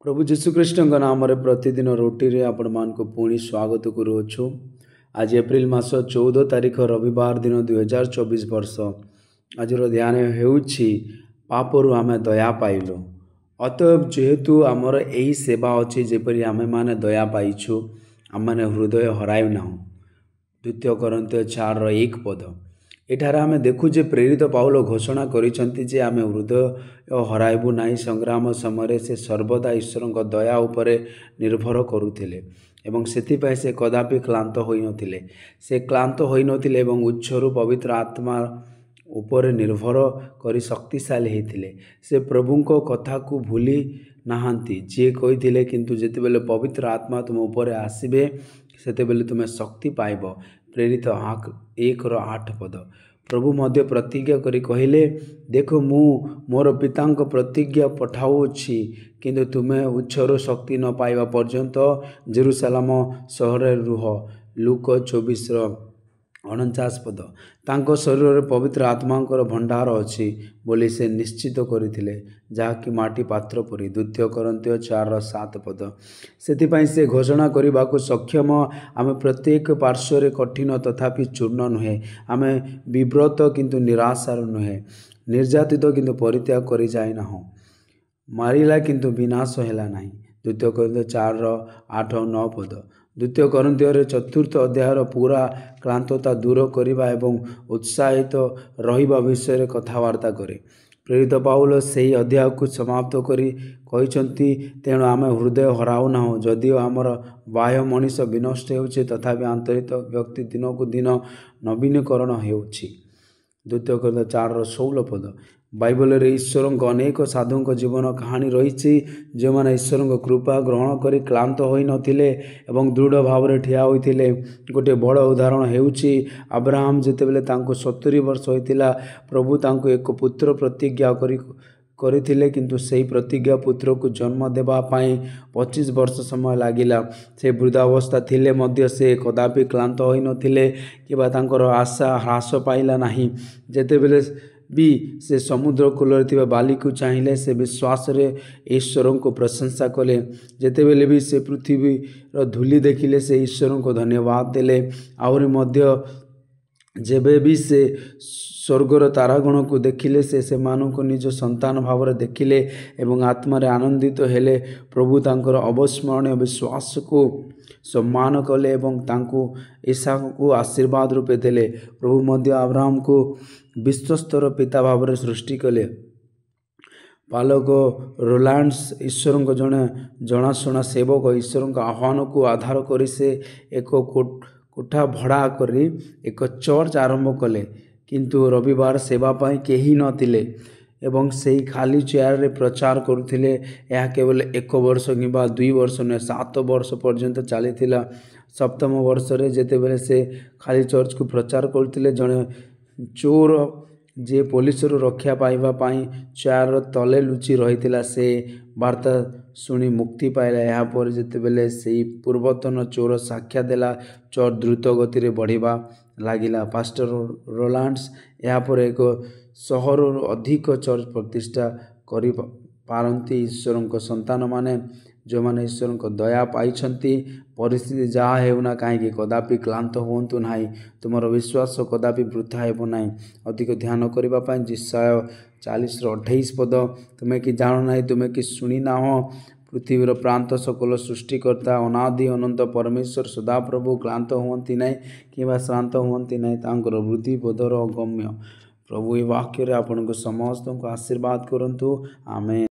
प्रभु जीशुख्रीष्ण नाम प्रतिदिन रोटी रे आपण मान को पुणी स्वागत करुछु। आज एप्रिल मास 14 तारीख रविवार दिन 2024 वर्ष। आज ध्यान हेउछि पापरु आमे दया पाइलु। अतएव जेहेतु आमर एही सेवा अछि जेपरि आमे माने दया पाइछु, आम माने हृदय हरायु नाहु। द्वितीय कोरिन्थियो 4:1 पद। एठार आमे देखु जे प्रेरित पाउल घोषणा करिसंति जे आमे हृदय हराइबु नाही। संग्राम समय से सर्वदा ईश्वर दया उपरे निर्भर करुथिले एवं सेतिपय से कदापि क्लांत होई नथिले। से क्लांत होई नथिले एवं उच्छरू पवित्र आत्मा उपरे निर्भर करी शक्तिशाली हेथिले। से प्रभुंको कथा को भूली नाहांती जे कहिथिले, किंतु जेतेबेले पवित्र आत्मा तुम उपरे आसीबे सेतेबेले तुमे शक्ति पाइब। प्रेरित 1:8 पद। प्रभु मध्य प्रतिज्ञा करी कहिले, देखो मु मोर पितांक प्रतिज्ञा पठाउछि, किंतु तुमे उच्छर शक्ति न पाइबा पर्यंत जेरुसलेम सहर रुह। लूक 24:49 पद। तांको शरीर रे पवित्र आत्मांकर भंडार अछि बोली से निश्चित करिथिले, जाकि माटी पात्र परि। द्वितीय कोरिन्थियो 4:7 पद। सेतिपय से घोषणा करिबाकु सक्षम आमे प्रत्येक पार्श्व कठिन तथापि चूर्ण नुहे। आमे विव्रत किंतु निराशार नुहे, निर्यातित किंतु परित्याग करि जाय नाहु, मारिला किंतु विनाश हेला नाही। द्वितीय कोरिन्थियो 4:8-9 पद। द्वितीय कोरिन्थियो 4 अध्यायर पूरा क्लांतता दूर करिबा एवं उत्साहित रहिबा विषय कथबार्ता करे। प्रेरित पाउल सेही अध्याय को समाप्त करी कहिसंती, तेणु आमे हृदय हराउ नाहु। जदिओ आमर बाह्य मनीष विनष्ट हेउछि, तथापि आंतरिक व्यक्ति दिन को दिन नवीनीकरण हेउछि। द्वितीय कोरिन्थियो 4:16 पद। बाइबल रे ईश्वर अनेक साधुଙ୍କ जीवन कहानी रही, जो मैंने ईश्वर कृपा ग्रहण करी क्लांत होई नथिले एवं दृढ़ भाव रे ठिया होइथिले। गोटे बड़ उदाहरण हेउछि अब्राहम। जेतेबेले तांको 70 वर्ष होइतिला, प्रभु तांको एक पुत्र प्रतिज्ञा करिथिले, किंतु सेही प्रतिज्ञा पुत्र को जन्म देबा पई 25 वर्ष समय लागिला। से वृद्धावस्था थिले मध्य से कदापि क्लांत होई नथिले किबा तांकर आशा ह्रास पाइला नाही। जेतेबेले भी से समुद्र कूल थिबा बाली को चाहिए, से विश्वास रे ईश्वर को प्रशंसा कले। जेतेबेले भी से पृथ्वी रो धूली देखिले, से ईश्वर को धन्यवाद देले। आउरी मध्य जेबे भी से स्वर्गर तारागण को देखिले, से मानू को निज संतान भाव रे देखिले एवं आत्मा रे आनंदित हेले। प्रभु तांकर अवस्मरणीय विश्वास को सम्मान कले एवं तांको इसहाक को आशीर्वाद रूपे देले। प्रभु मध्य अब्राहम को विश्वस्तर पिता भाव रे सृष्टि कले। पालक रोलांड्स ईश्वर को जड़े जनाशुना सेवक ईश्वर का आह्वान को आधार करी से एक कोठा भड़ा करी एक चर्च आरंभ कले, किंतु रविवार सेवा पाई केही नथिले एवं सेही खाली चेयर रे प्रचार करुथिले। यह केवल 1 वर्ष किंबा 2 वर्ष न 7 वर्ष पर्यंत चलीथिला। सप्तम वर्ष रे जेतेबेले से खाली चर्च को प्रचार करुथिले, जड़े चोर जे पुलिस रक्षा पाइबा पाई चेयर तले लुचि रही से वार्ता शुणी मुक्ति पाइला। यहाँ पर जेतेबेले से पूर्वतन चोर साक्षा देला, चोर द्रुत गति रे बढ़िबा लागिला। पास्टर रोलांड्स यहाँ पर एक 100 अधिक चर्च प्रतिष्ठा करि पारंती। ईश्वर को संतान माने जो माने ईश्वर को दया पाइछंती, परिस्थिति जहाँ हेउना कहीं कदापि क्लांत हुंतु नाही। तुमर विश्वास कदापि वृथा हेबो नाही। अधिक ध्यान करिबा पई जिसाय 40:28 पद। तुमे कि जानो नाही, तुमे कि सुनी ना हो, पृथ्वीर प्रांत सकल सृष्टिकर्ता अनादि अनंत परमेश्वर सदाप्रभु क्लांत हुंती नाही किंबा श्रांत हुंती नाही। तांकर वृद्धि बोधर अगम्य। प्रभु ए वाक्य रे आपनको समस्त को आशीर्वाद करंतु। आमेन।